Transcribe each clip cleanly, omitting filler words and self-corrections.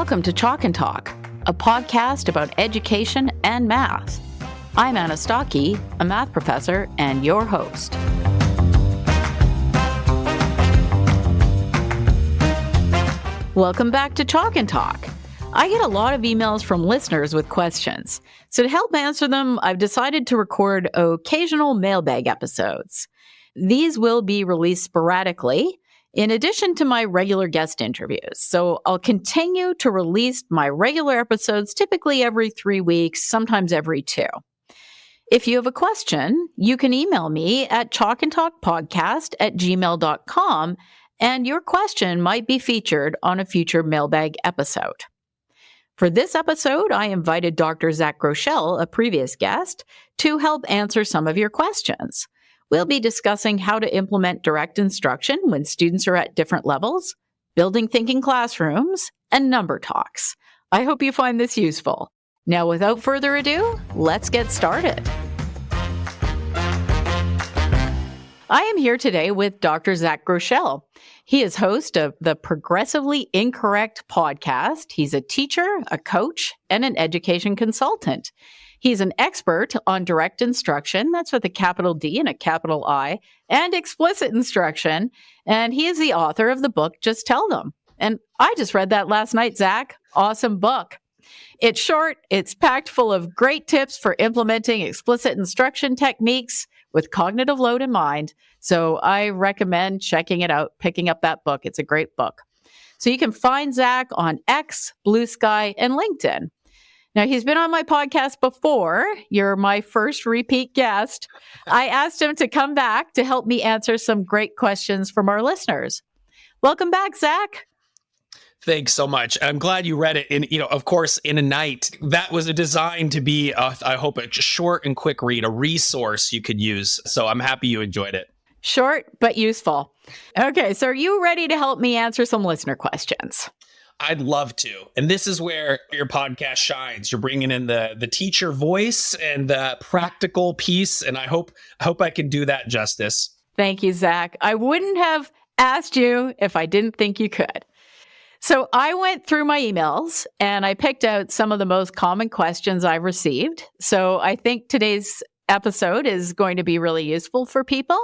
Welcome to Chalk and Talk, a podcast about education and math. I'm Anna Stokke, a math professor and your host. Welcome back to Chalk and Talk. I get a lot of emails from listeners with questions. So to help answer them, I've decided to record occasional mailbag episodes. These will be released sporadically, in addition to my regular guest interviews. So I'll continue to release my regular episodes typically every 3 weeks, sometimes every 2. If you have a question, you can email me at chalkandtalkpodcast@gmail.com, and your question might be featured on a future mailbag episode. For this episode, I invited Dr. Zach Groshell, a previous guest, to help answer some of your questions. We'll be discussing how to implement direct instruction when students are at different levels, building thinking classrooms, and number talks. I hope you find this useful. Now, without further ado, let's get started. I am here today with Dr. Zach Groshell. He is host of the Progressively Incorrect podcast. He's a teacher, a coach, and an education consultant. He's an expert on direct instruction, that's with a capital D and a capital I, and explicit instruction. And he is the author of the book, Just Tell Them. And I just read that last night, Zach. Awesome book. It's short, it's packed full of great tips for implementing explicit instruction techniques with cognitive load in mind. So I recommend checking it out, picking up that book. It's a great book. So you can find Zach on X, Blue Sky, and LinkedIn. Now, he's been on my podcast before. You're my first repeat guest. I asked him to come back to help me answer some great questions from our listeners. Welcome back, Zach. Thanks so much. I'm glad you read it in, of course, in a night. That was designed to be, I hope, a short and quick read, a resource you could use. So I'm happy you enjoyed it. Short, but useful. Okay, so are you ready to help me answer some listener questions? I'd love to. And this is where your podcast shines. You're bringing in the teacher voice and the practical piece. And I hope I can do that justice. Thank you, Zach. I wouldn't have asked you if I didn't think you could. So I went through my emails and I picked out some of the most common questions I've received. So I think today's episode is going to be really useful for people.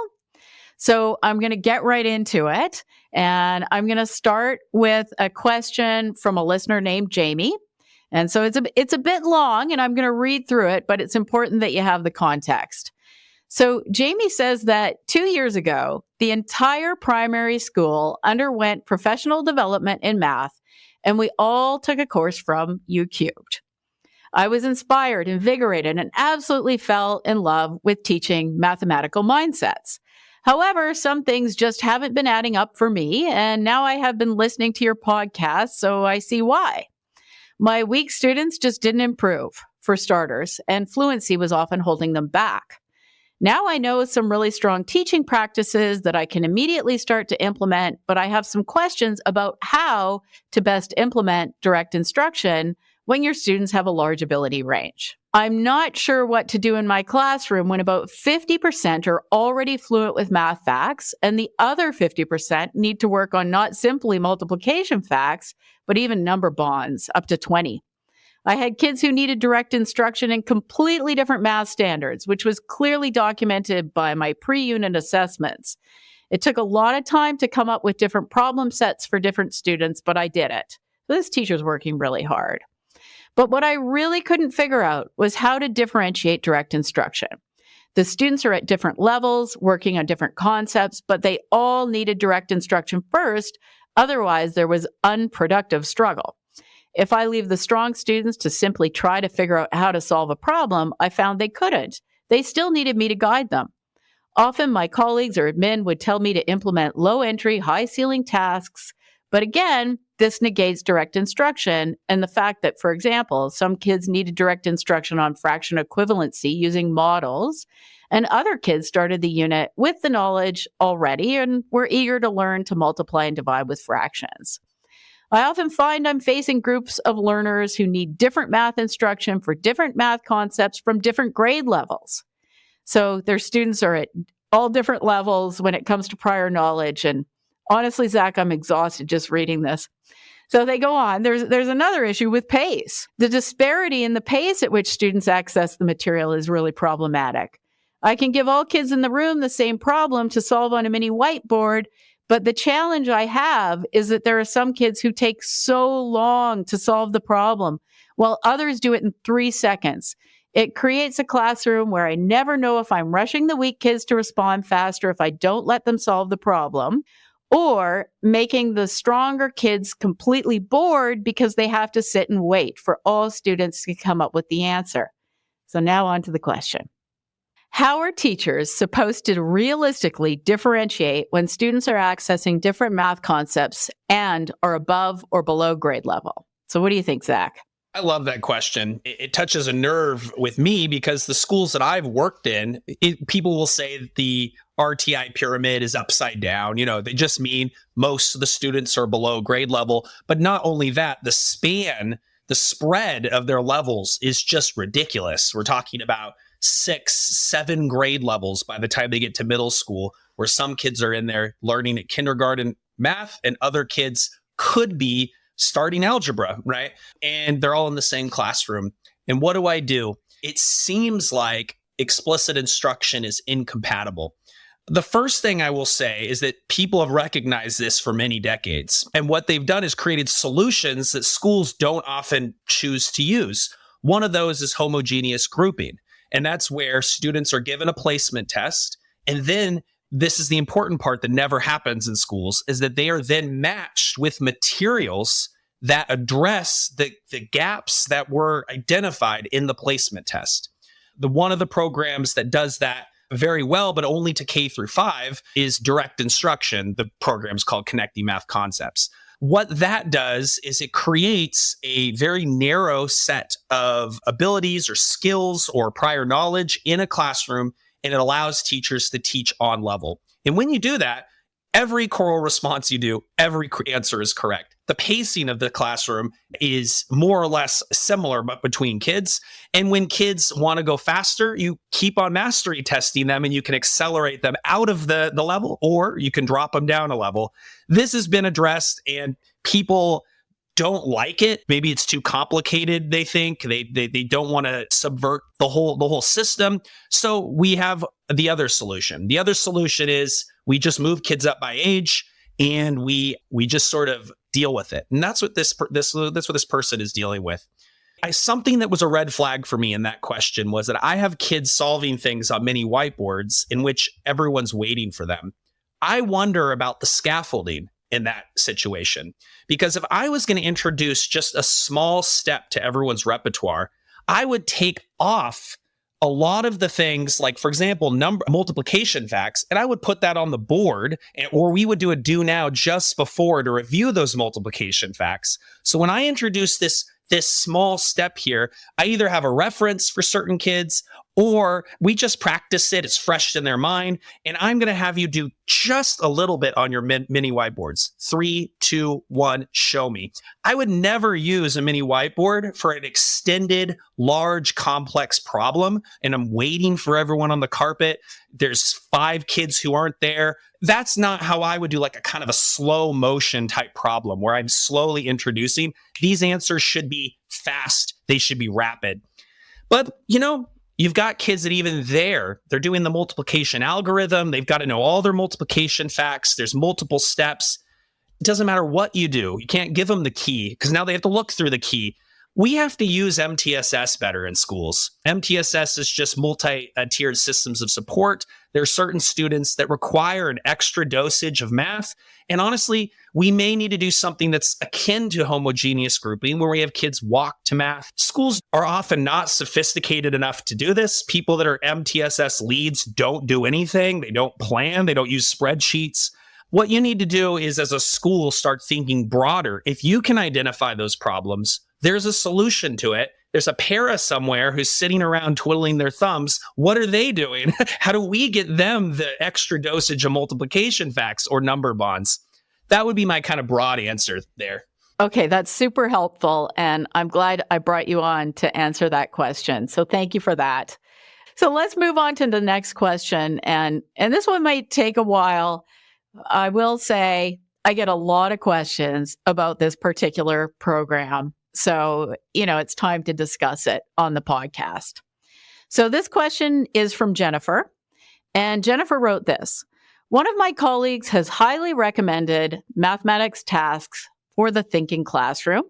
So I'm going to get right into it. And I'm going to start with a question from a listener named Jamie. And so it's a bit long and I'm going to read through it, but it's important that you have the context. So Jamie says that 2 years ago, the entire primary school underwent professional development in math, and we all took a course from U Cubed. I was inspired, invigorated, and absolutely fell in love with teaching mathematical mindsets. However, some things just haven't been adding up for me, and now I have been listening to your podcast, so I see why. My weak students just didn't improve, for starters, and fluency was often holding them back. Now I know some really strong teaching practices that I can immediately start to implement, but I have some questions about how to best implement direct instruction when your students have a large ability range. I'm not sure what to do in my classroom when about 50% are already fluent with math facts, and the other 50% need to work on not simply multiplication facts, but even number bonds, up to 20. I had kids who needed direct instruction in completely different math standards, which was clearly documented by my pre-unit assessments. It took a lot of time to come up with different problem sets for different students, but I did it. This teacher's working really hard. But what I really couldn't figure out was how to differentiate direct instruction. The students are at different levels, working on different concepts, but they all needed direct instruction first. Otherwise, there was unproductive struggle. If I leave the strong students to simply try to figure out how to solve a problem, I found they couldn't. They still needed me to guide them. Often my colleagues or admin would tell me to implement low-entry, high-ceiling tasks. But again, this negates direct instruction and the fact that, for example, some kids needed direct instruction on fraction equivalency using models, and other kids started the unit with the knowledge already and were eager to learn to multiply and divide with fractions. I often find I'm facing groups of learners who need different math instruction for different math concepts from different grade levels. So their students are at all different levels when it comes to prior knowledge. And honestly, Zach, I'm exhausted just reading this. So they go on. There's another issue with pace. The disparity in the pace at which students access the material is really problematic. I can give all kids in the room the same problem to solve on a mini whiteboard, but the challenge I have is that there are some kids who take so long to solve the problem, while others do it in 3 seconds. It creates a classroom where I never know if I'm rushing the weak kids to respond faster if I don't let them solve the problem, or making the stronger kids completely bored because they have to sit and wait for all students to come up with the answer. So now on to the question. How are teachers supposed to realistically differentiate when students are accessing different math concepts and are above or below grade level? So what do you think, Zach? I love that question. It touches a nerve with me because the schools that I've worked in, people will say that the RTI pyramid is upside down. They just mean most of the students are below grade level. But not only that, the spread of their levels is just ridiculous. We're talking about 6, 7 grade levels by the time they get to middle school, where some kids are in there learning at kindergarten math and other kids could be starting algebra, right? And they're all in the same classroom. And what do? It seems like explicit instruction is incompatible. The first thing I will say is that people have recognized this for many decades. And what they've done is created solutions that schools don't often choose to use. One of those is homogeneous grouping. And that's where students are given a placement test. And then this is the important part that never happens in schools, is that they are then matched with materials that address the gaps that were identified in the placement test. One of the programs that does that very well, but only to K through 5, is direct instruction. The program's called Connecting Math Concepts. What that does is it creates a very narrow set of abilities or skills or prior knowledge in a classroom, and it allows teachers to teach on level. And when you do that, every choral response you do, every answer is correct. The pacing of the classroom is more or less similar, but between kids. And when kids want to go faster, you keep on mastery testing them and you can accelerate them out of the level, or you can drop them down a level. This has been addressed and people don't like it. Maybe it's too complicated, they think. They don't want to subvert the whole system. So we have the other solution. The other solution is we just move kids up by age and we just sort of deal with it. And that's what this person is dealing with. Something that was a red flag for me in that question was that I have kids solving things on mini whiteboards in which everyone's waiting for them. I wonder about the scaffolding in that situation, because if I was going to introduce just a small step to everyone's repertoire, I would take off a lot of the things, like, for example, multiplication facts, and I would put that on the board, or we would do a do now just before to review those multiplication facts. So when I introduce this small step here, I either have a reference for certain kids, or we just practice it. It's fresh in their mind. And I'm going to have you do just a little bit on your mini whiteboards. 3, 2, 1, show me. I would never use a mini whiteboard for an extended, large, complex problem. And I'm waiting for everyone on the carpet. There's 5 kids who aren't there. That's not how I would do like a kind of a slow motion type problem where I'm slowly introducing. These answers should be fast. They should be rapid. But, you've got kids that even they're doing the multiplication algorithm. They've got to know all their multiplication facts. There's multiple steps. It doesn't matter what you do. You can't give them the key because now they have to look through the key. We have to use MTSS better in schools. MTSS is just multi-tiered systems of support. There are certain students that require an extra dosage of math. And honestly, we may need to do something that's akin to homogeneous grouping where we have kids walk to math. Schools are often not sophisticated enough to do this. People that are MTSS leads don't do anything. They don't plan. They don't use spreadsheets. What you need to do is, as a school, start thinking broader. If you can identify those problems, there's a solution to it. There's a para somewhere who's sitting around twiddling their thumbs. What are they doing? How do we get them the extra dosage of multiplication facts or number bonds? That would be my kind of broad answer there. Okay, that's super helpful. And I'm glad I brought you on to answer that question. So thank you for that. So let's move on to the next question. And this one might take a while. I will say, I get a lot of questions about this particular program. So, it's time to discuss it on the podcast. So this question is from Jennifer. And Jennifer wrote this. One of my colleagues has highly recommended mathematics tasks for the thinking classroom,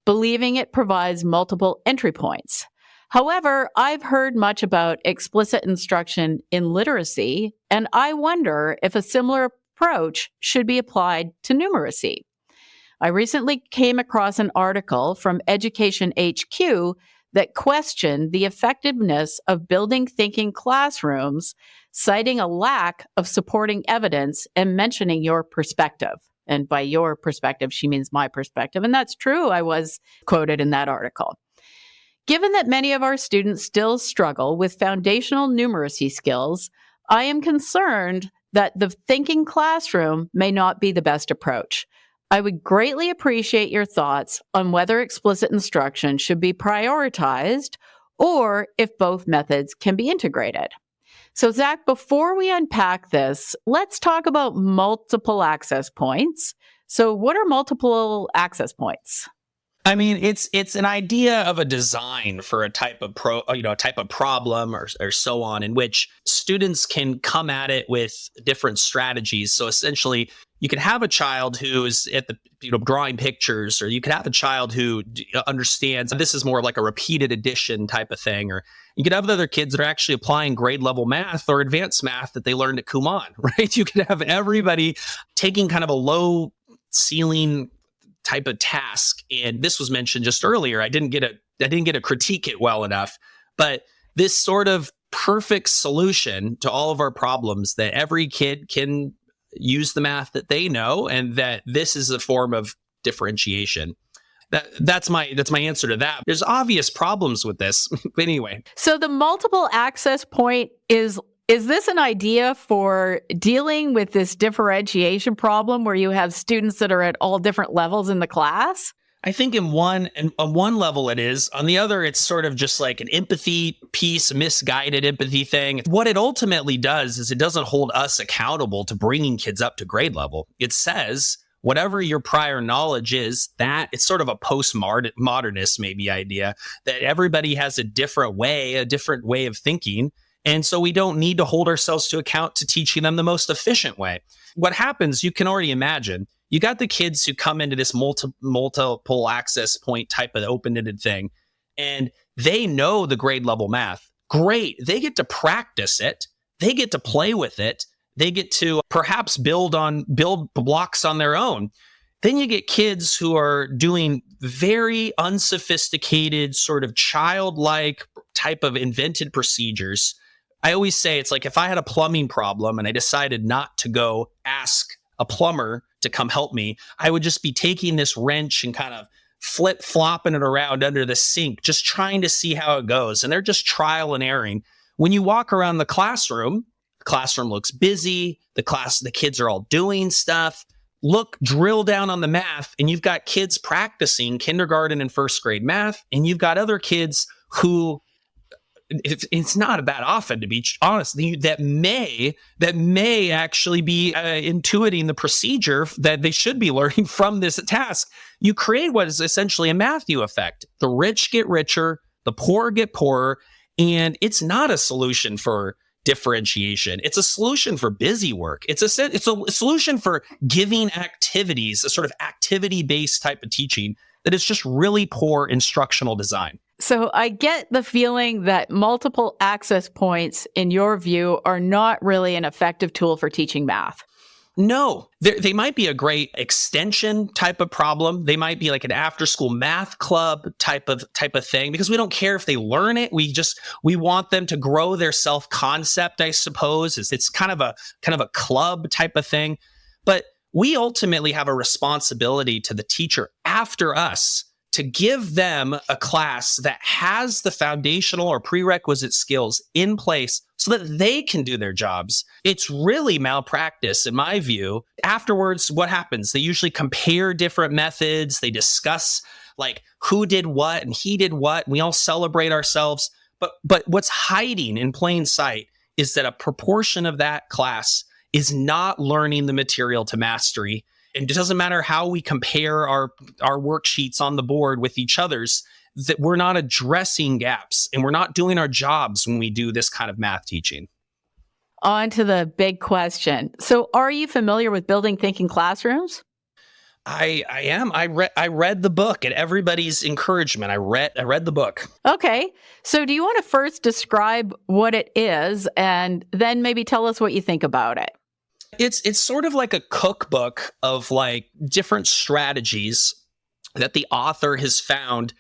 believing it provides multiple entry points. However, I've heard much about explicit instruction in literacy, and I wonder if a similar approach should be applied to numeracy. I recently came across an article from Education HQ that questioned the effectiveness of building thinking classrooms, citing a lack of supporting evidence and mentioning your perspective. And by your perspective, she means my perspective. And that's true. I was quoted in that article. Given that many of our students still struggle with foundational numeracy skills, I am concerned that the thinking classroom may not be the best approach. I would greatly appreciate your thoughts on whether explicit instruction should be prioritized or if both methods can be integrated. So, Zach, before we unpack this, let's talk about multiple access points. So what are multiple access points? I mean, it's an idea of a design for a type of problem or so on, in which students can come at it with different strategies. So essentially, you could have a child who is at the drawing pictures, or you could have a child who understands this is more like a repeated addition type of thing, or you could have other kids that are actually applying grade level math or advanced math that they learned at Kumon, right? You could have everybody taking kind of a low ceiling type of task. And this was mentioned just earlier. I didn't get to critique it well enough, but this sort of perfect solution to all of our problems, that every kid can use the math that they know, and that this is a form of differentiation. That's my answer to that. There's obvious problems with this. But anyway. So the multiple access point is this an idea for dealing with this differentiation problem where you have students that are at all different levels in the class? I think on one level it is. On the other, it's sort of just like an empathy piece, misguided empathy thing. What it ultimately does is it doesn't hold us accountable to bringing kids up to grade level. It says whatever your prior knowledge is, that it's sort of a postmodernist maybe idea that everybody has a different way of thinking. And so we don't need to hold ourselves to account to teaching them the most efficient way. What happens, you can already imagine, you got the kids who come into this multiple access point type of open-ended thing, and they know the grade level math. Great. They get to practice it. They get to play with it. They get to perhaps build blocks on their own. Then you get kids who are doing very unsophisticated, sort of childlike type of invented procedures. I always say it's like if I had a plumbing problem and I decided not to go ask a plumber to come help me, I would just be taking this wrench and kind of flip-flopping it around under the sink, just trying to see how it goes. And they're just trial and erroring. When you walk around the classroom looks busy. The kids are all doing stuff. Drill down on the math, and you've got kids practicing kindergarten and first grade math, and you've got other kids who, it's not that often, to be honest, that may actually be intuiting the procedure that they should be learning from this task. You create what is essentially a Matthew effect. The rich get richer, the poor get poorer, and it's not a solution for differentiation. It's a solution for busy work. It's a solution for giving activities, a sort of activity-based type of teaching that is just really poor instructional design. So I get the feeling that multiple access points, in your view, are not really an effective tool for teaching math. No, they might be a great extension type of problem. They might be like an after-school math club type of thing, because we don't care if they learn it. We want them to grow their self-concept, I suppose. It's kind of a club type of thing. But we ultimately have a responsibility to the teacher after us to give them a class that has the foundational or prerequisite skills in place so that they can do their jobs. It's really malpractice, in my view. Afterwards, what happens? They usually compare different methods. They discuss like who did what and he did what. And we all celebrate ourselves. But what's hiding in plain sight is that a proportion of that class is not learning the material to mastery. And it doesn't matter how we compare our worksheets on the board with each other's, that we're not addressing gaps and we're not doing our jobs when we do this kind of math teaching. On to the big question. So are you familiar with building thinking classrooms? I am. I read the book at everybody's encouragement. I read the book. Okay. So do you want to first describe what it is and then maybe tell us what you think about it? It's sort of like a cookbook of like different strategies that the author has found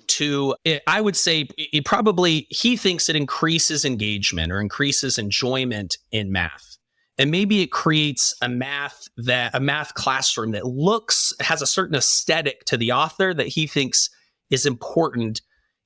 to, I would say he thinks it increases engagement or increases enjoyment in math. And maybe it creates a math classroom that has a certain aesthetic to the author that he thinks is important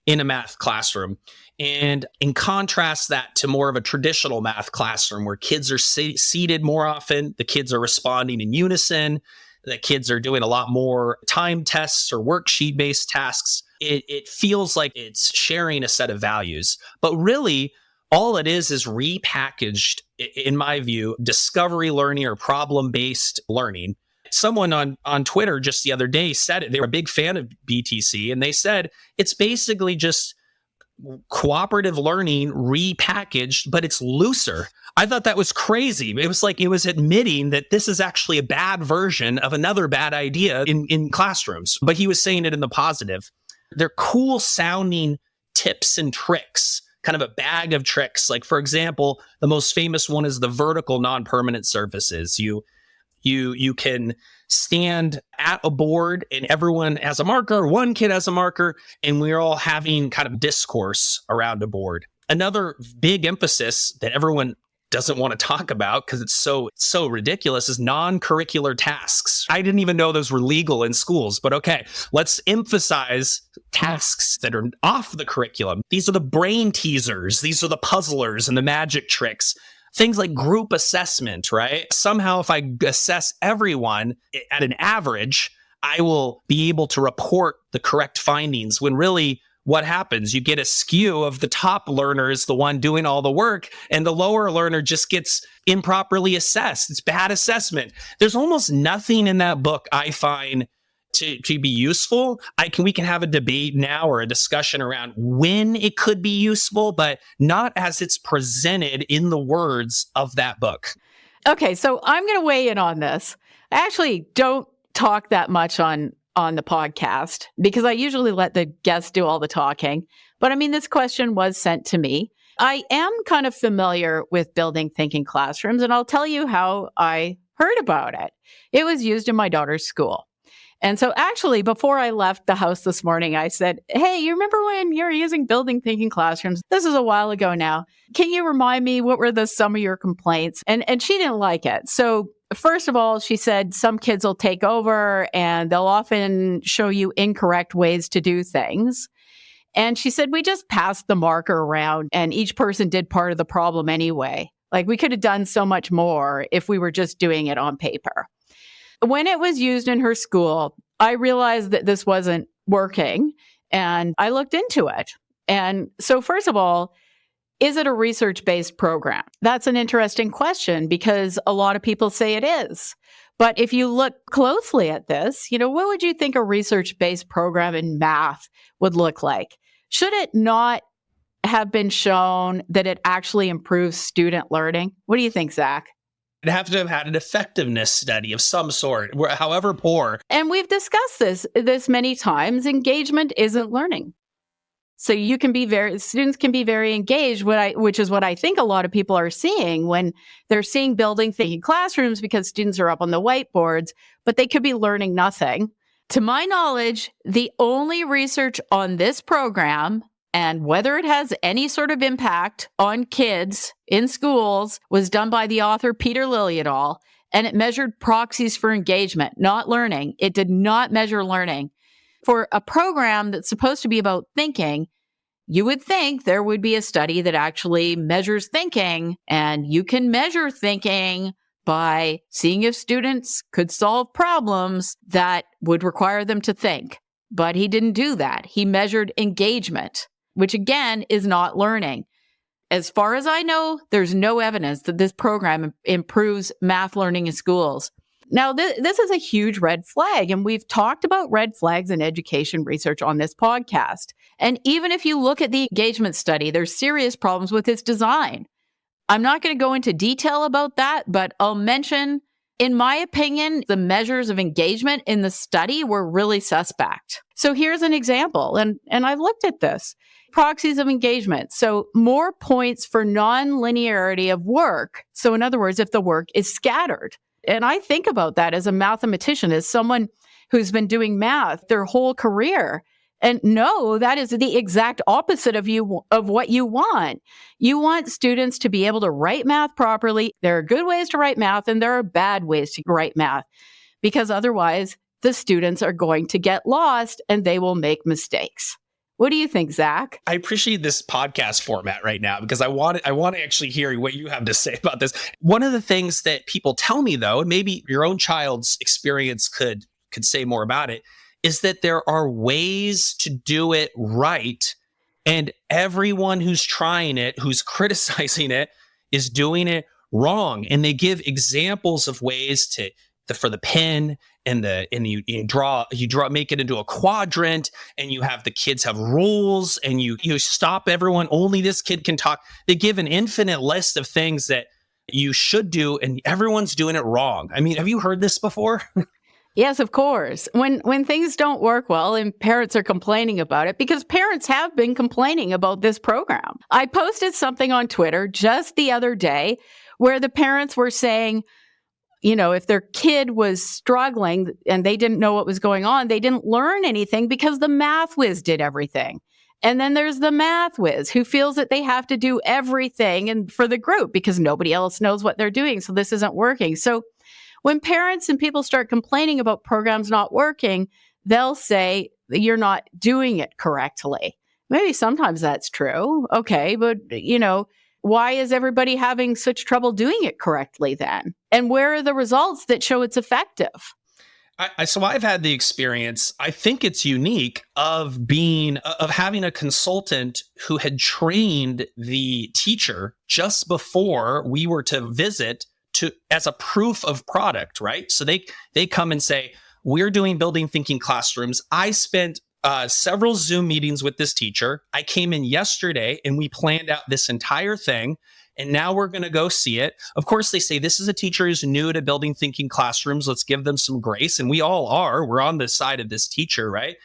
in a math classroom. And in contrast that to more of a traditional math classroom where kids are seated more often, the kids are responding in unison, the kids are doing a lot more time tests or worksheet-based tasks. It feels like it's sharing a set of values. But really, all it is repackaged, in my view, discovery learning or problem-based learning. Someone on Twitter just the other day said it. They were a big fan of BTC, and they said it's basically just cooperative learning repackaged, but it's looser. I thought that was crazy. It was like it was admitting that this is actually a bad version of another bad idea in classrooms. But he was saying it in the positive. They're cool sounding tips and tricks, kind of a bag of tricks. Like, for example, the most famous one is the vertical non-permanent surfaces. You can stand at a board and everyone has a marker, one kid has a marker, and we're all having kind of discourse around a board. Another big emphasis that everyone doesn't want to talk about because it's so ridiculous is non-curricular tasks. I didn't even know those were legal in schools, but okay, let's emphasize tasks that are off the curriculum. These are the brain teasers. These are the puzzlers and the magic tricks. Things like group assessment, right? Somehow if I assess everyone at an average, I will be able to report the correct findings when really what happens? You get a skew of the top learner is the one doing all the work and the lower learner just gets improperly assessed. It's bad assessment. There's almost nothing in that book I find to be useful. We can have a debate now or a discussion around when it could be useful, but not as it's presented in the words of that book. Okay, so I'm going to weigh in on this. I actually don't talk that much on the podcast because I usually let the guests do all the talking. But I mean, this question was sent to me. I am kind of familiar with building thinking classrooms, and I'll tell you how I heard about it. It was used in my daughter's school. And so actually, before I left the house this morning, I said, hey, you remember when you were using building thinking classrooms? This is a while ago now. Can you remind me what were some of your complaints? And she didn't like it. So first of all, she said some kids will take over and they'll often show you incorrect ways to do things. And she said, we just passed the marker around and each person did part of the problem anyway. Like we could have done so much more if we were just doing it on paper. When it was used in her school, I realized that this wasn't working and I looked into it. And so first of all, is it a research-based program? That's an interesting question because a lot of people say it is. But if you look closely at this, what would you think a research-based program in math would look like? Should it not have been shown that it actually improves student learning? What do you think, Zach? It'd have to have had an effectiveness study of some sort, however poor. And we've discussed this many times. Engagement isn't learning. So students can be very engaged, which is what I think a lot of people are seeing when they're seeing building thinking classrooms because students are up on the whiteboards, but they could be learning nothing. To my knowledge, the only research on this program and whether it has any sort of impact on kids in schools was done by the author Peter Lilly et al. And it measured proxies for engagement, not learning. It did not measure learning. For a program that's supposed to be about thinking, you would think there would be a study that actually measures thinking, and you can measure thinking by seeing if students could solve problems that would require them to think. But he didn't do that. He measured engagement, which again is not learning. As far as I know, there's no evidence that this program improves math learning in schools. Now, this is a huge red flag, and we've talked about red flags in education research on this podcast. And even if you look at the engagement study, there's serious problems with its design. I'm not going to go into detail about that, but I'll mention, in my opinion, the measures of engagement in the study were really suspect. So here's an example, and I've looked at this. Proxies of engagement. So more points for non-linearity of work. So in other words, if the work is scattered. And I think about that as a mathematician, as someone who's been doing math their whole career. And no, that is the exact opposite of what you want. You want students to be able to write math properly. There are good ways to write math and there are bad ways to write math, because otherwise the students are going to get lost and they will make mistakes. What do you think, Zach? I appreciate this podcast format right now because I want to actually hear what you have to say about this. One of the things that people tell me, though, and maybe your own child's experience could say more about it, is that there are ways to do it right. And everyone who's trying it, who's criticizing it, is doing it wrong. And they give examples of ways for the pen and you make it into a quadrant, and you have the kids have rules, and you stop everyone. Only this kid can talk. They give an infinite list of things that you should do, and everyone's doing it wrong. I mean, have you heard this before? Yes, of course. When things don't work well and parents are complaining about it, because parents have been complaining about this program. I posted something on Twitter just the other day where the parents were saying, if their kid was struggling and they didn't know what was going on, they didn't learn anything because the math whiz did everything. And then there's the math whiz who feels that they have to do everything and for the group because nobody else knows what they're doing. So this isn't working. So when parents and people start complaining about programs not working, they'll say you're not doing it correctly. Maybe sometimes that's true. Okay, but why is everybody having such trouble doing it correctly then? And where are the results that show it's effective? So I've had the experience, I think it's unique, of having a consultant who had trained the teacher just before we were to visit as a proof of product, right? So they come and say, we're doing building thinking classrooms. I spent several Zoom meetings with this teacher. I came in yesterday and we planned out this entire thing. And now we're going to go see it. Of course, they say this is a teacher who's new to building thinking classrooms. Let's give them some grace. And we all are. We're on the side of this teacher, right?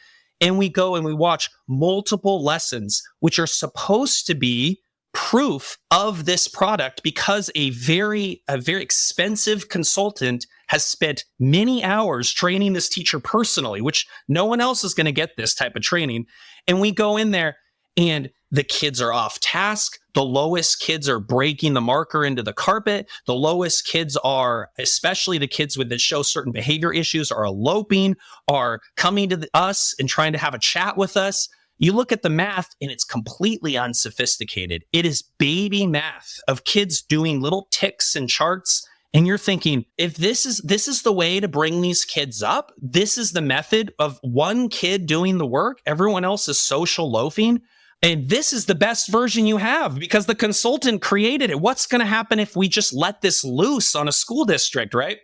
And we go and we watch multiple lessons, which are supposed to be proof of this product, because a very expensive consultant has spent many hours training this teacher personally, which no one else is going to get this type of training. And we go in there and the kids are off task. The lowest kids are breaking the marker into the carpet. The lowest kids are, especially the kids that show certain behavior issues, are eloping, are coming to us and trying to have a chat with us. You look at the math and it's completely unsophisticated. It is baby math of kids doing little ticks and charts. And you're thinking, if this is the way to bring these kids up, this is the method of one kid doing the work, everyone else is social loafing. And this is the best version you have because the consultant created it. What's going to happen if we just let this loose on a school district, right?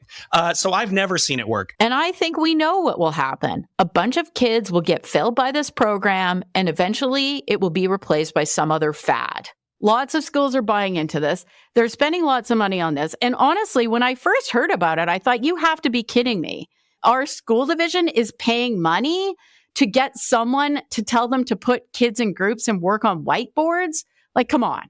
So I've never seen it work. And I think we know what will happen. A bunch of kids will get filled by this program, and eventually it will be replaced by some other fad. Lots of schools are buying into this. They're spending lots of money on this. And honestly, when I first heard about it, I thought, you have to be kidding me. Our school division is paying money to get someone to tell them to put kids in groups and work on whiteboards? Like, come on.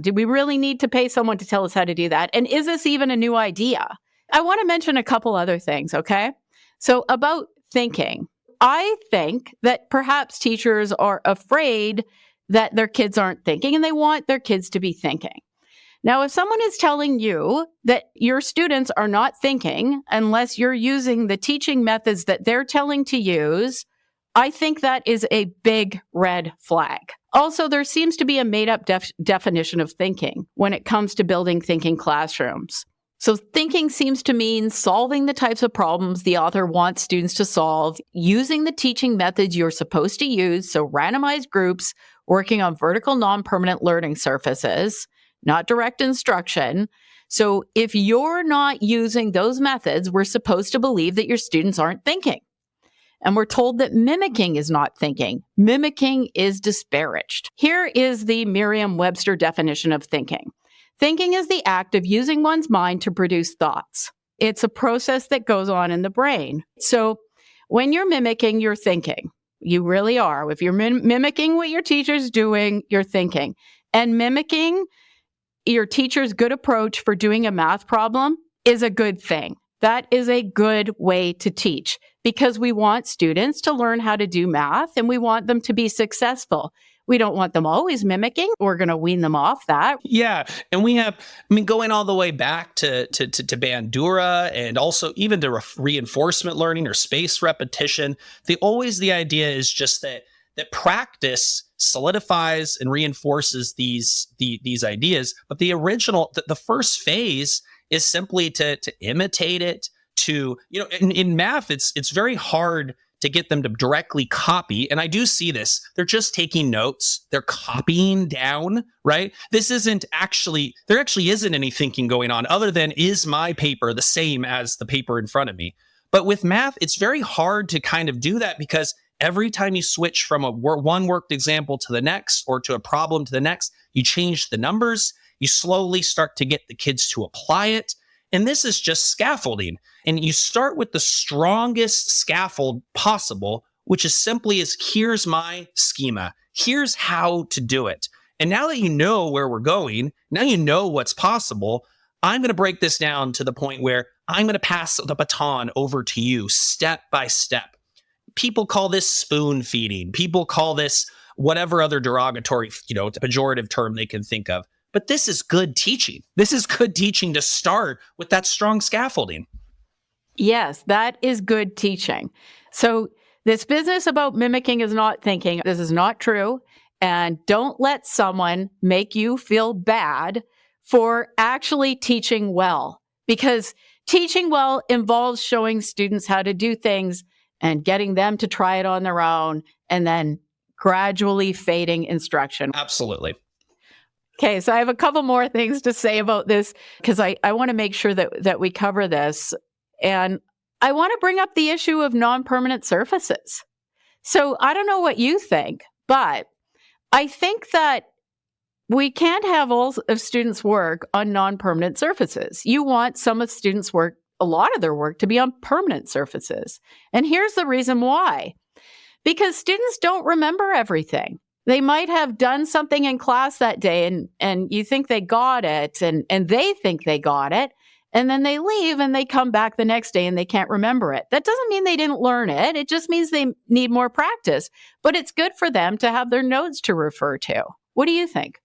Do we really need to pay someone to tell us how to do that? And is this even a new idea? I want to mention a couple other things, okay? So about thinking, I think that perhaps teachers are afraid that their kids aren't thinking and they want their kids to be thinking. Now, if someone is telling you that your students are not thinking unless you're using the teaching methods that they're telling to use, I think that is a big red flag. Also, there seems to be a made-up definition of thinking when it comes to building thinking classrooms. So thinking seems to mean solving the types of problems the author wants students to solve, using the teaching methods you're supposed to use, so randomized groups, working on vertical non-permanent learning surfaces, not direct instruction, So if you're not using those methods, we're supposed to believe that your students aren't thinking. And we're told that mimicking is not thinking. Mimicking is disparaged. Here is the Merriam-Webster definition of thinking. Thinking is the act of using one's mind to produce thoughts. It's a process that goes on in the brain. So when you're mimicking, you're thinking. You really are. If you're mimicking what your teacher's doing, you're thinking. And mimicking your teacher's good approach for doing a math problem is a good thing. That is a good way to teach because we want students to learn how to do math and we want them to be successful. We don't want them always mimicking. We're going to wean them off that. Yeah. And we have, going all the way back to Bandura and also even to reinforcement learning or space repetition, the idea is just that practice solidifies and reinforces these ideas. But the first phase is simply to imitate it, in math, it's very hard to get them to directly copy. And I do see this. They're just taking notes. They're copying down, right? There actually isn't any thinking going on other than, is my paper the same as the paper in front of me? But with math, it's very hard to kind of do that because every time you switch from one worked example to the next or to a problem to the next, you change the numbers. You slowly start to get the kids to apply it. And this is just scaffolding. And you start with the strongest scaffold possible, which is simply here's my schema. Here's how to do it. And now that you know where we're going, now you know what's possible, I'm going to break this down to the point where I'm going to pass the baton over to you step by step. People call this spoon feeding. People call this whatever other derogatory, pejorative term they can think of. But this is good teaching. This is good teaching to start with that strong scaffolding. Yes, that is good teaching. So this business about mimicking is not thinking. This is not true. And don't let someone make you feel bad for actually teaching well, because teaching well involves showing students how to do things and getting them to try it on their own and then gradually fading instruction. Absolutely. Okay, so I have a couple more things to say about this because I want to make sure that we cover this. And I want to bring up the issue of non-permanent surfaces. So I don't know what you think, but I think that we can't have all of students' work on non-permanent surfaces. You want some of students' work, a lot of their work, to be on permanent surfaces. And here's the reason why. Because students don't remember everything. They might have done something in class that day and you think they got it and they think they got it. And then they leave and they come back the next day and they can't remember it. That doesn't mean they didn't learn it. It just means they need more practice. But it's good for them to have their notes to refer to. What do you think?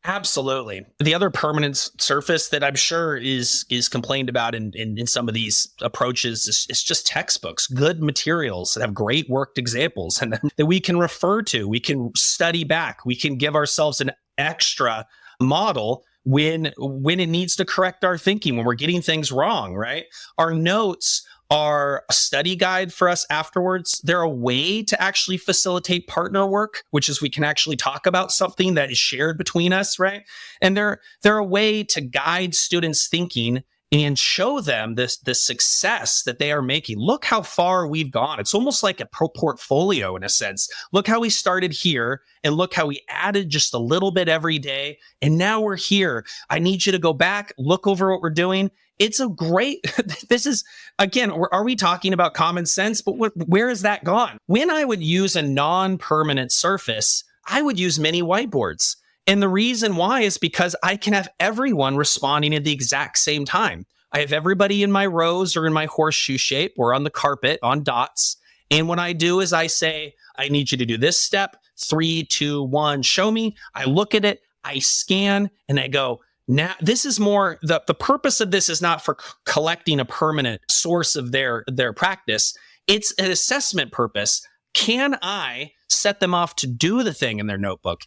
Absolutely. The other permanent surface that I'm sure is complained about in some of these approaches is just textbooks, good materials that have great worked examples and that we can refer to. We can study back. We can give ourselves an extra model when it needs to correct our thinking, when we're getting things wrong, right? Our notes are a study guide for us afterwards. They're a way to actually facilitate partner work, which is we can actually talk about something that is shared between us, right? And they're a way to guide students' thinking and show them the success that they are making. Look how far we've gone. It's almost like a portfolio in a sense. Look how we started here and look how we added just a little bit every day. And now we're here. I need you to go back, look over what we're doing. It's a great, this is, again, are we talking about common sense? But where has that gone? When I would use a non-permanent surface, I would use mini whiteboards. And the reason why is because I can have everyone responding at the exact same time. I have everybody in my rows or in my horseshoe shape or on the carpet on dots. And what I do is I say, I need you to do this step, 3, 2, 1, show me. I look at it, I scan, and I go, now this is more, the purpose of this is not for collecting a permanent source of their practice. It's an assessment purpose. Can I set them off to do the thing in their notebook?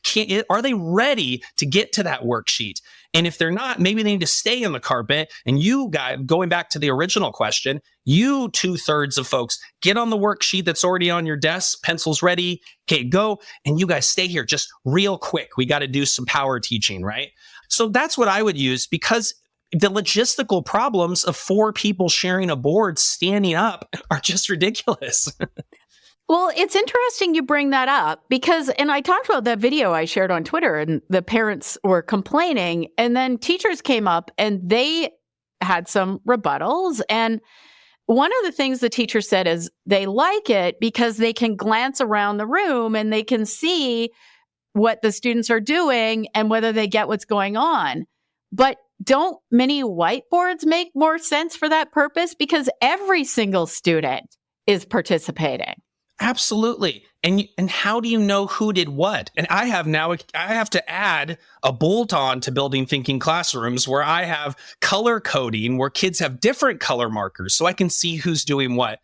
Are they ready to get to that worksheet? And if they're not, maybe they need to stay on the carpet. And you guys, going back to the original question, you 2/3 of folks get on the worksheet that's already on your desk, pencils ready, okay, go. And you guys stay here just real quick. We got to do some power teaching, right? So that's what I would use because the logistical problems of 4 people sharing a board standing up are just ridiculous. Well, it's interesting you bring that up because, and I talked about that video I shared on Twitter, and the parents were complaining, and then teachers came up and they had some rebuttals. And one of the things the teacher said is they like it because they can glance around the room and they can see what the students are doing and whether they get what's going on. But don't mini whiteboards make more sense for that purpose? Because every single student is participating. Absolutely. And how do you know who did what? And I have to add a bolt on to building thinking classrooms where I have color coding where kids have different color markers so I can see who's doing what.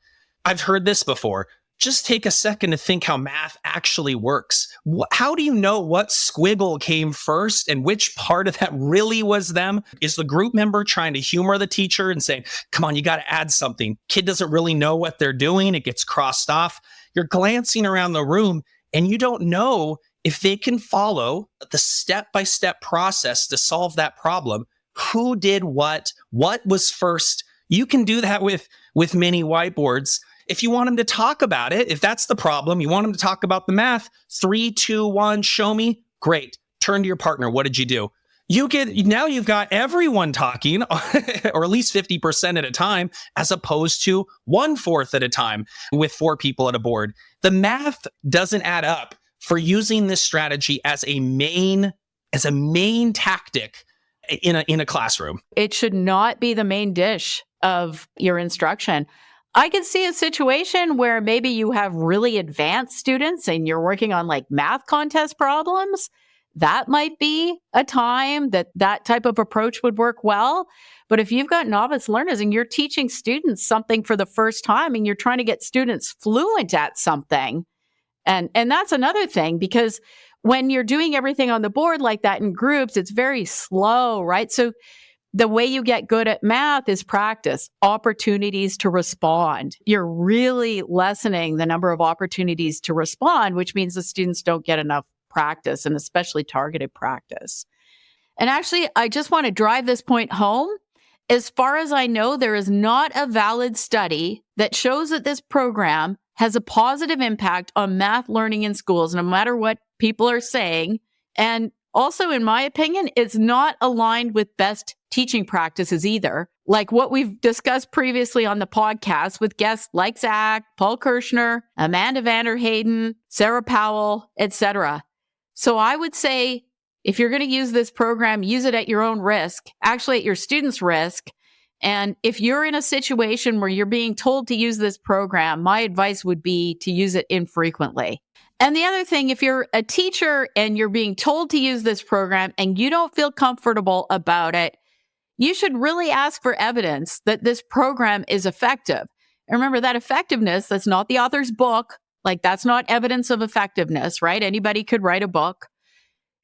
I've heard this before. Just take a second to think how math actually works. How do you know what squiggle came first and which part of that really was them? Is the group member trying to humor the teacher and saying, come on, you got to add something? Kid doesn't really know what they're doing. It gets crossed off. You're glancing around the room and you don't know if they can follow the step-by-step process to solve that problem. Who did what was first? You can do that with mini whiteboards. If you want them to talk about it, if that's the problem, you want them to talk about the math, 3, 2, 1, show me. Great. Turn to your partner. What did you do? Now you've got everyone talking, or at least 50% at a time, as opposed to 1/4 at a time with 4 people at a board. The math doesn't add up for using this strategy as a main tactic in a classroom. It should not be the main dish of your instruction. I could see a situation where maybe you have really advanced students and you're working on like math contest problems. That might be a time that type of approach would work well. But if you've got novice learners and you're teaching students something for the first time and you're trying to get students fluent at something, and that's another thing, because when you're doing everything on the board like that in groups, it's very slow, right? So the way you get good at math is practice, opportunities to respond. You're really lessening the number of opportunities to respond, which means the students don't get enough practice, and especially targeted practice. And actually, I just want to drive this point home. As far as I know, there is not a valid study that shows that this program has a positive impact on math learning in schools, no matter what people are saying. And also, in my opinion, it's not aligned with best teaching practices either, like what we've discussed previously on the podcast with guests like Zach, Paul Kirshner, Amanda Vanderhayden, Sarah Powell, etc. So I would say, if you're going to use this program, use it at your own risk, actually at your students' risk. And if you're in a situation where you're being told to use this program, my advice would be to use it infrequently. And the other thing, if you're a teacher and you're being told to use this program and you don't feel comfortable about it, you should really ask for evidence that this program is effective. And remember that effectiveness, that's not the author's book. Like, that's not evidence of effectiveness, right? Anybody could write a book.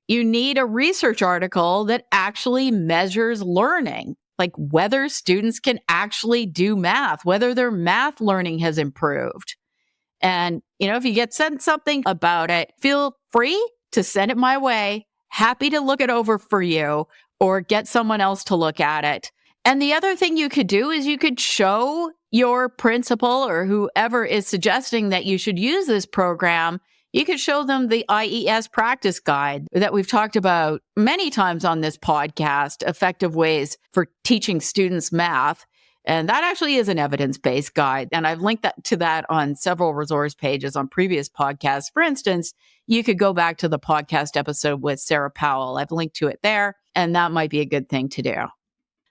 You need a research article that actually measures learning, like whether students can actually do math, whether their math learning has improved. And, if you get sent something about it, feel free to send it my way. Happy to look it over for you or get someone else to look at it. And the other thing you could do is you could show your principal or whoever is suggesting that you should use this program. You could show them the IES practice guide that we've talked about many times on this podcast, effective ways for teaching students math. And that actually is an evidence-based guide. And I've linked to that on several resource pages on previous podcasts. For instance, you could go back to the podcast episode with Sarah Powell. I've linked to it there, and that might be a good thing to do.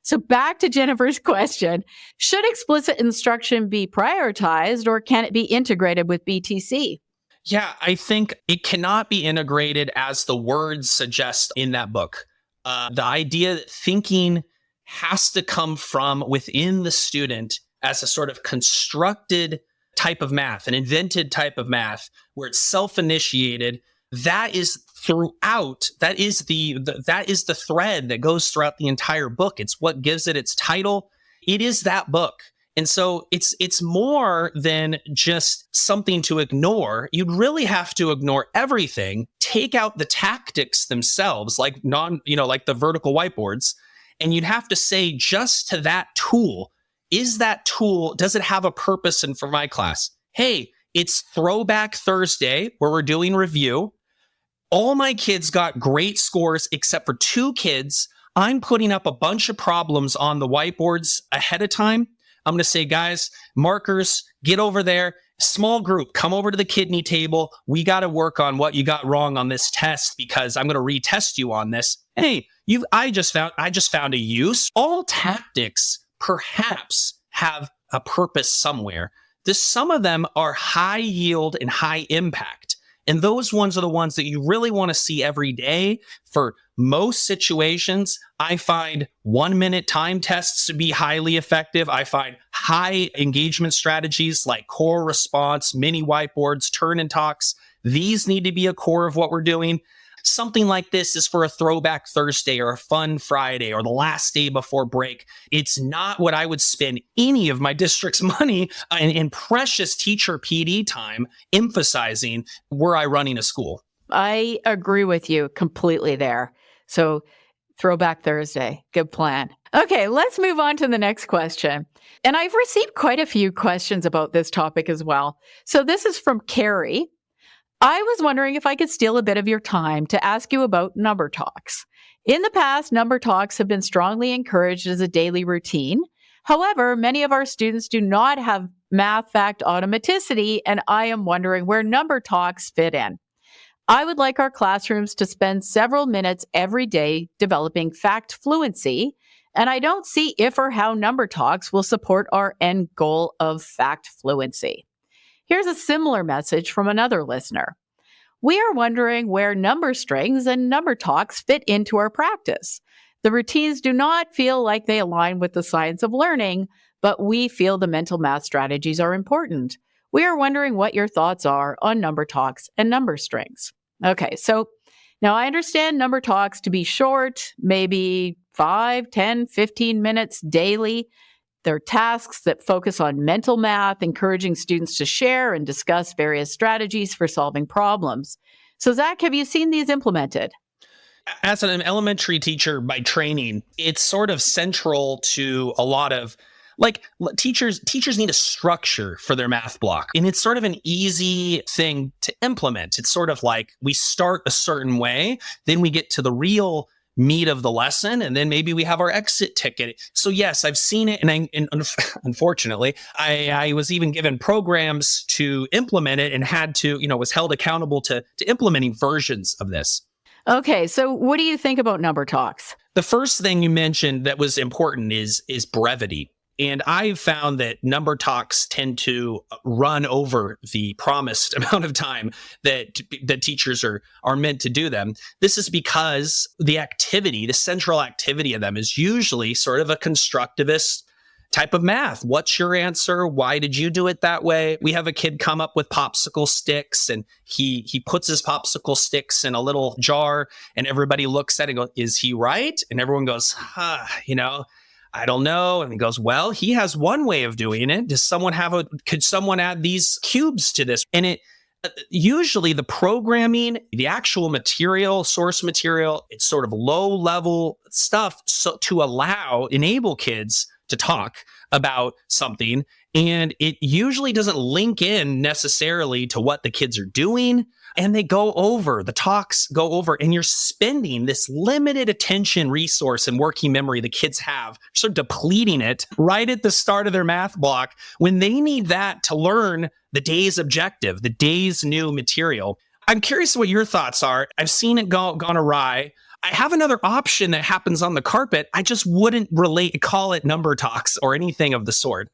So back to Jennifer's question, should explicit instruction be prioritized or can it be integrated with BTC? Yeah, I think it cannot be integrated as the words suggest in that book. The idea that thinking has to come from within the student as a sort of constructed type of math, an invented type of math, where it's self-initiated. That is throughout. That is the thread that goes throughout the entire book. It's what gives it its title. It is that book. And so it's more than just something to ignore. You'd really have to ignore everything, take out the tactics themselves, like the vertical whiteboards, And you'd have to say just to that tool, does it have a purpose for my class? Hey, it's Throwback Thursday where we're doing review. All my kids got great scores except for 2 kids. I'm putting up a bunch of problems on the whiteboards ahead of time. I'm going to say, guys, markers, get over there. Small group, come over to the kidney table. We got to work on what you got wrong on this test because I'm going to retest you on this. Hey, I just found a use. All tactics perhaps have a purpose somewhere. Some of them are high yield and high impact. And those ones are the ones that you really want to see every day. For most situations, I find 1-minute time tests to be highly effective. I find high engagement strategies like core response, mini whiteboards, turn and talks. These need to be a core of what we're doing. Something like this is for a Throwback Thursday or a Fun Friday or the last day before break. It's not what I would spend any of my district's money in precious teacher PD time emphasizing were I running a school. I agree with you completely there. So Throwback Thursday, good plan. Okay, let's move on to the next question. And I've received quite a few questions about this topic as well. So this is from Carrie. I was wondering if I could steal a bit of your time to ask you about number talks. In the past, number talks have been strongly encouraged as a daily routine. However, many of our students do not have math fact automaticity, and I am wondering where number talks fit in. I would like our classrooms to spend several minutes every day developing fact fluency, and I don't see if or how number talks will support our end goal of fact fluency. Here's a similar message from another listener. We are wondering where number strings and number talks fit into our practice. The routines do not feel like they align with the science of learning, but we feel the mental math strategies are important. We are wondering what your thoughts are on number talks and number strings. Okay, so now I understand number talks to be short, maybe 5, 10, 15 minutes daily. They're tasks that focus on mental math, encouraging students to share and discuss various strategies for solving problems. So, Zach, have you seen these implemented? As an elementary teacher by training, it's sort of central to a lot of teachers need a structure for their math block. And it's sort of an easy thing to implement. It's sort of like we start a certain way, then we get to the real meat of the lesson, and then maybe we have our exit ticket. So yes, I've seen it, and unfortunately, I was even given programs to implement it and had to, was held accountable to implementing versions of this. Okay, so what do you think about number talks? The first thing you mentioned that was important is brevity. And I've found that number talks tend to run over the promised amount of time that teachers are meant to do them. This is because the central activity of them is usually sort of a constructivist type of math. What's your answer? Why did you do it that way? We have a kid come up with popsicle sticks, and he puts his popsicle sticks in a little jar, and everybody looks at it and goes, is he right? And everyone goes, I don't know. And he goes, well, he has one way of doing it. Could someone add these cubes to this? And usually the programming, the actual material, source material, it's sort of low level stuff to enable kids to talk about something. And it usually doesn't link in necessarily to what the kids are doing. And the talks go over, and you're spending this limited attention resource and working memory the kids have, sort of depleting it right at the start of their math block when they need that to learn the day's objective, the day's new material. I'm curious what your thoughts are. I've seen it gone awry. I have another option that happens on the carpet. I just wouldn't call it number talks or anything of the sort.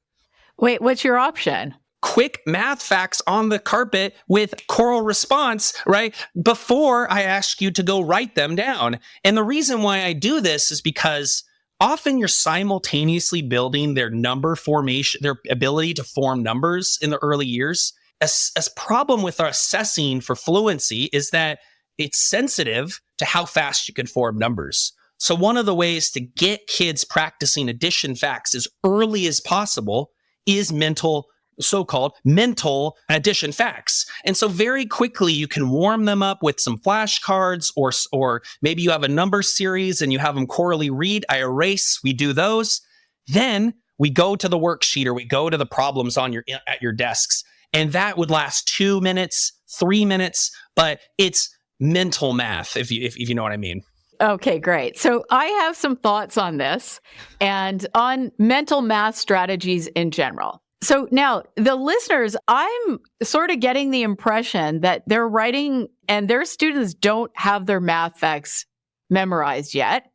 Wait, what's your option? Quick math facts on the carpet with choral response, right? Before I ask you to go write them down. And the reason why I do this is because often you're simultaneously building their number formation, their ability to form numbers in the early years. A problem with our assessing for fluency is that it's sensitive to how fast you can form numbers. So one of the ways to get kids practicing addition facts as early as possible is mental so-called mental addition facts. And so very quickly you can warm them up with some flashcards, or maybe you have a number series and you have them chorally read. I erase, we do those. Then we go to the worksheet, or we go to the problems at your desks. And that would last 2 minutes, 3 minutes, but it's mental math, if you know what I mean. Okay, great. So I have some thoughts on this and on mental math strategies in general. So now the listeners, I'm sort of getting the impression that they're writing and their students don't have their math facts memorized yet.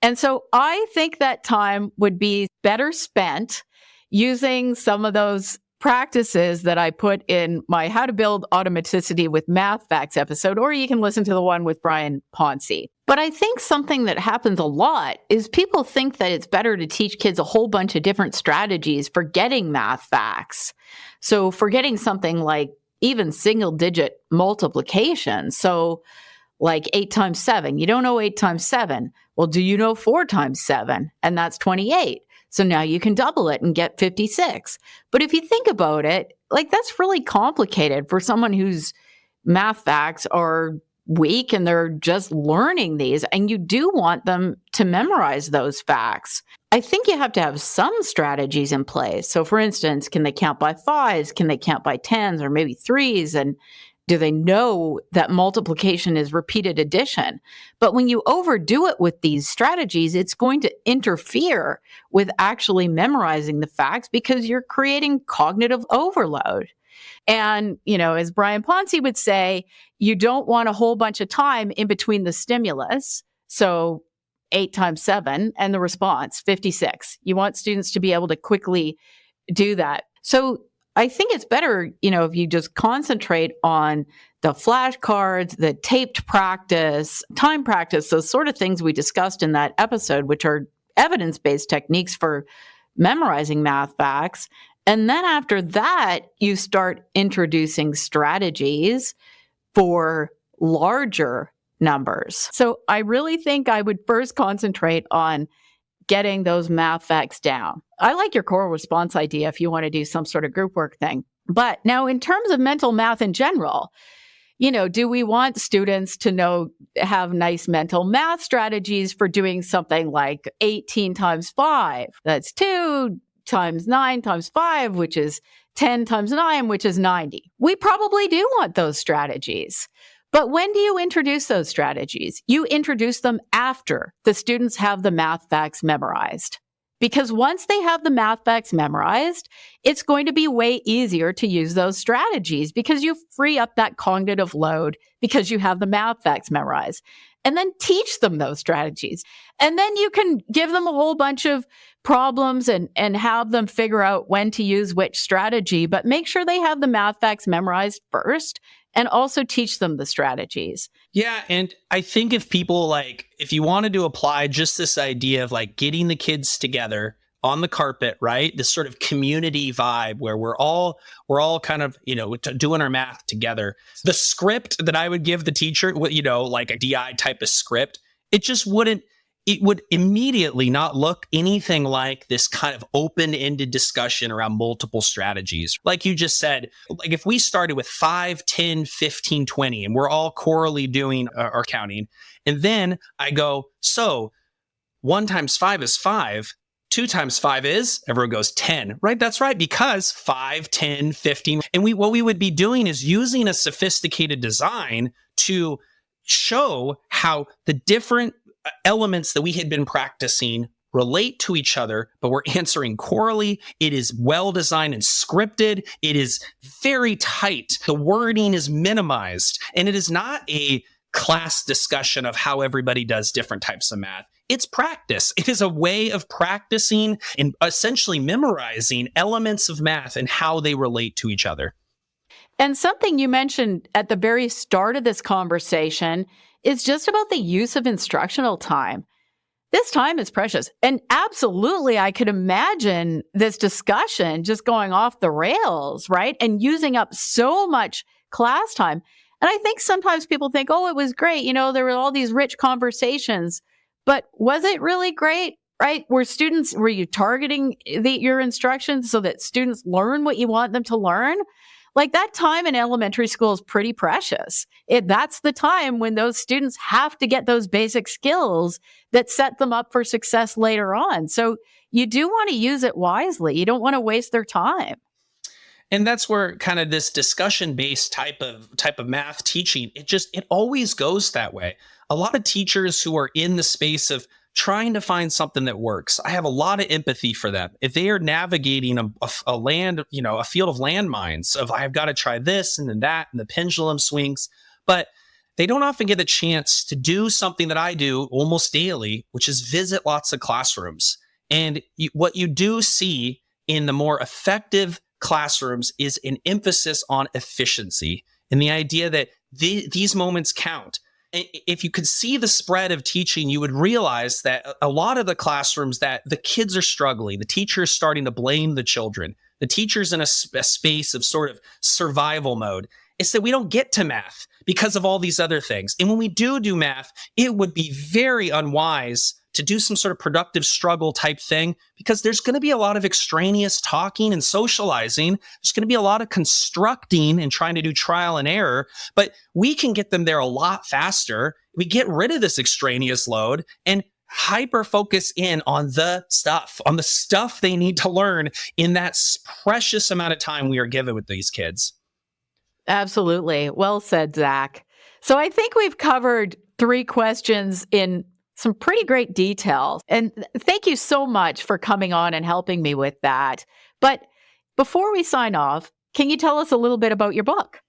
And so I think that time would be better spent using some of those practices that I put in my How to Build Automaticity with Math Facts episode, or you can listen to the one with Brian Ponce. But I think something that happens a lot is people think that it's better to teach kids a whole bunch of different strategies for getting math facts. So for getting something like even single digit multiplication. So like 8 times 7, you don't know 8 times 7. Well, do you know 4 times 7? And that's 28. So now you can double it and get 56. But if you think about it, like that's really complicated for someone whose math facts are weak and they're just learning these. And you do want them to memorize those facts. I think you have to have some strategies in place. So for instance, can they count by 5s? Can they count by 10s or maybe 3s? And do they know that multiplication is repeated addition? But when you overdo it with these strategies, it's going to interfere with actually memorizing the facts because you're creating cognitive overload. And, as Brian Ponce would say, you don't want a whole bunch of time in between the stimulus. So 8 times 7 and the response, 56. You want students to be able to quickly do that. So I think it's better, if you just concentrate on the flashcards, the taped practice, time practice, those sort of things we discussed in that episode, which are evidence-based techniques for memorizing math facts. And then after that, you start introducing strategies for larger numbers. So I really think I would first concentrate on getting those math facts down. I like your core response idea if you want to do some sort of group work thing. But now in terms of mental math in general, do we want students to have nice mental math strategies for doing something like 18 times 5? That's 2 times 9 times 5, which is 10 times 9, which is 90. We probably do want those strategies. But when do you introduce those strategies? You introduce them after the students have the math facts memorized. Because once they have the math facts memorized, it's going to be way easier to use those strategies because you free up that cognitive load because you have the math facts memorized. And then teach them those strategies. And then you can give them a whole bunch of problems and have them figure out when to use which strategy, but make sure they have the math facts memorized first. And also teach them the strategies. Yeah. And I think if you wanted to apply just this idea of getting the kids together on the carpet, right? This sort of community vibe where we're all kind of, doing our math together. The script that I would give the teacher, like a DI type of script, it would immediately not look anything like this kind of open-ended discussion around multiple strategies. Like you just said, if we started with 5, 10, 15, 20, and we're all chorally doing our counting, and then I go, so 1 times 5 is 5, 2 times 5 is, everyone goes 10, right? That's right, because 5, 10, 15, and what we would be doing is using a sophisticated design to show how the different elements that we had been practicing relate to each other, but we're answering chorally. It is well designed and scripted. It is very tight. The wording is minimized, and it is not a class discussion of how everybody does different types of math. It's practice. It is a way of practicing and essentially memorizing elements of math and how they relate to each other. And something you mentioned at the very start of this conversation is just about the use of instructional time. This time is precious. And absolutely, I could imagine this discussion just going off the rails, right? And using up so much class time. And I think sometimes people think, oh, it was great. There were all these rich conversations. But was it really great? right? Were you targeting your instruction so that students learn what you want them to learn? Like that time in elementary school is pretty precious. That's the time when those students have to get those basic skills that set them up for success later on. So you do want to use it wisely. You don't want to waste their time. And that's where kind of this discussion-based type of math teaching, it always goes that way. A lot of teachers who are in the space of trying to find something that works, I have a lot of empathy for them. If they are navigating a field of landmines of I've got to try this and then that, and the pendulum swings, but they don't often get the chance to do something that I do almost daily, which is visit lots of classrooms. And what you do see in the more effective classrooms is an emphasis on efficiency and the idea that these moments count. If you could see the spread of teaching, you would realize that a lot of the classrooms that the kids are struggling, the teacher is starting to blame the children, the teacher's in a space of sort of survival mode. It's that we don't get to math because of all these other things. And when we do math, it would be very unwise to do some sort of productive struggle type thing, because there's going to be a lot of extraneous talking and socializing. There's going to be a lot of constructing and trying to do trial and error, but we can get them there a lot faster. We get rid of this extraneous load and hyper focus in on the stuff they need to learn in that precious amount of time we are given with these kids. Absolutely. Well said, Zach. So I think we've covered 3 questions in some pretty great detail. And thank you so much for coming on and helping me with that. But before we sign off, can you tell us a little bit about your book?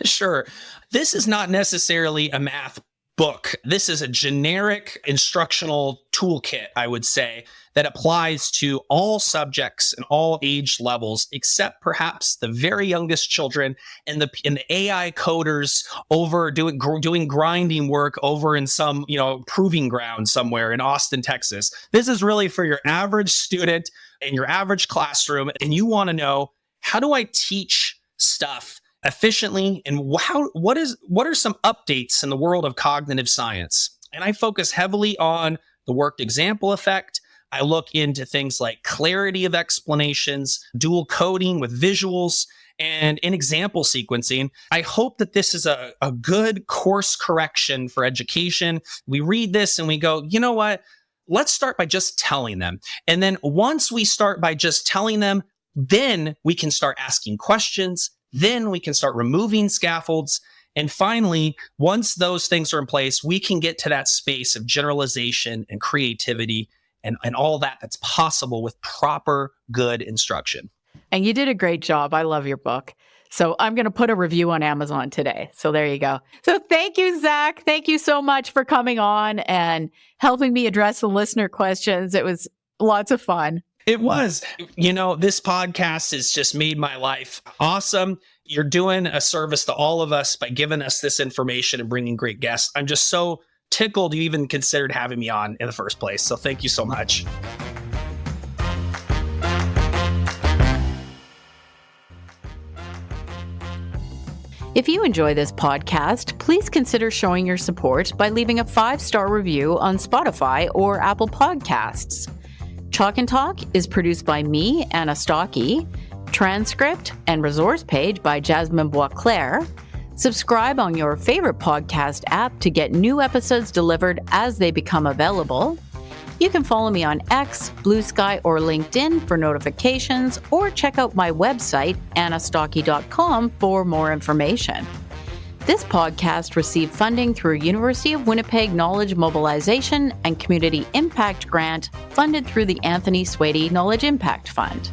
Sure. This is not necessarily a math book. This is a generic instructional toolkit, I would say, that applies to all subjects and all age levels, except perhaps the very youngest children and the AI coders over doing grinding work over in some, proving ground somewhere in Austin, Texas. This is really for your average student in your average classroom, and you want to know, how do I teach stuff efficiently, and what are some updates in the world of cognitive science? And I focus heavily on the worked example effect. I look into things like clarity of explanations, dual coding with visuals, and in example sequencing. I hope that this is a good course correction for education. We read this and we go, you know what? Let's start by just telling them. And then once we start by just telling them, then we can start asking questions. Then we can start removing scaffolds. And finally, once those things are in place, we can get to that space of generalization and creativity and all that's possible with proper, good instruction. And you did a great job. I love your book. So I'm going to put a review on Amazon today. So there you go. So thank you, Zach. Thank you so much for coming on and helping me address the listener questions. It was lots of fun. It was. This podcast has just made my life awesome. You're doing a service to all of us by giving us this information and bringing great guests. I'm just so tickled you even considered having me on in the first place. So thank you so much. If you enjoy this podcast, please consider showing your support by leaving a 5-star review on Spotify or Apple Podcasts. Chalk and Talk is produced by me, Anna Stokke. Transcript and resource page by Jasmine Boisclair. Subscribe on your favorite podcast app to get new episodes delivered as they become available. You can follow me on X, Blue Sky, or LinkedIn for notifications, or check out my website, annastokke.com, for more information. This podcast received funding through University of Winnipeg Knowledge Mobilization and Community Impact Grant funded through the Anthony Swady Knowledge Impact Fund.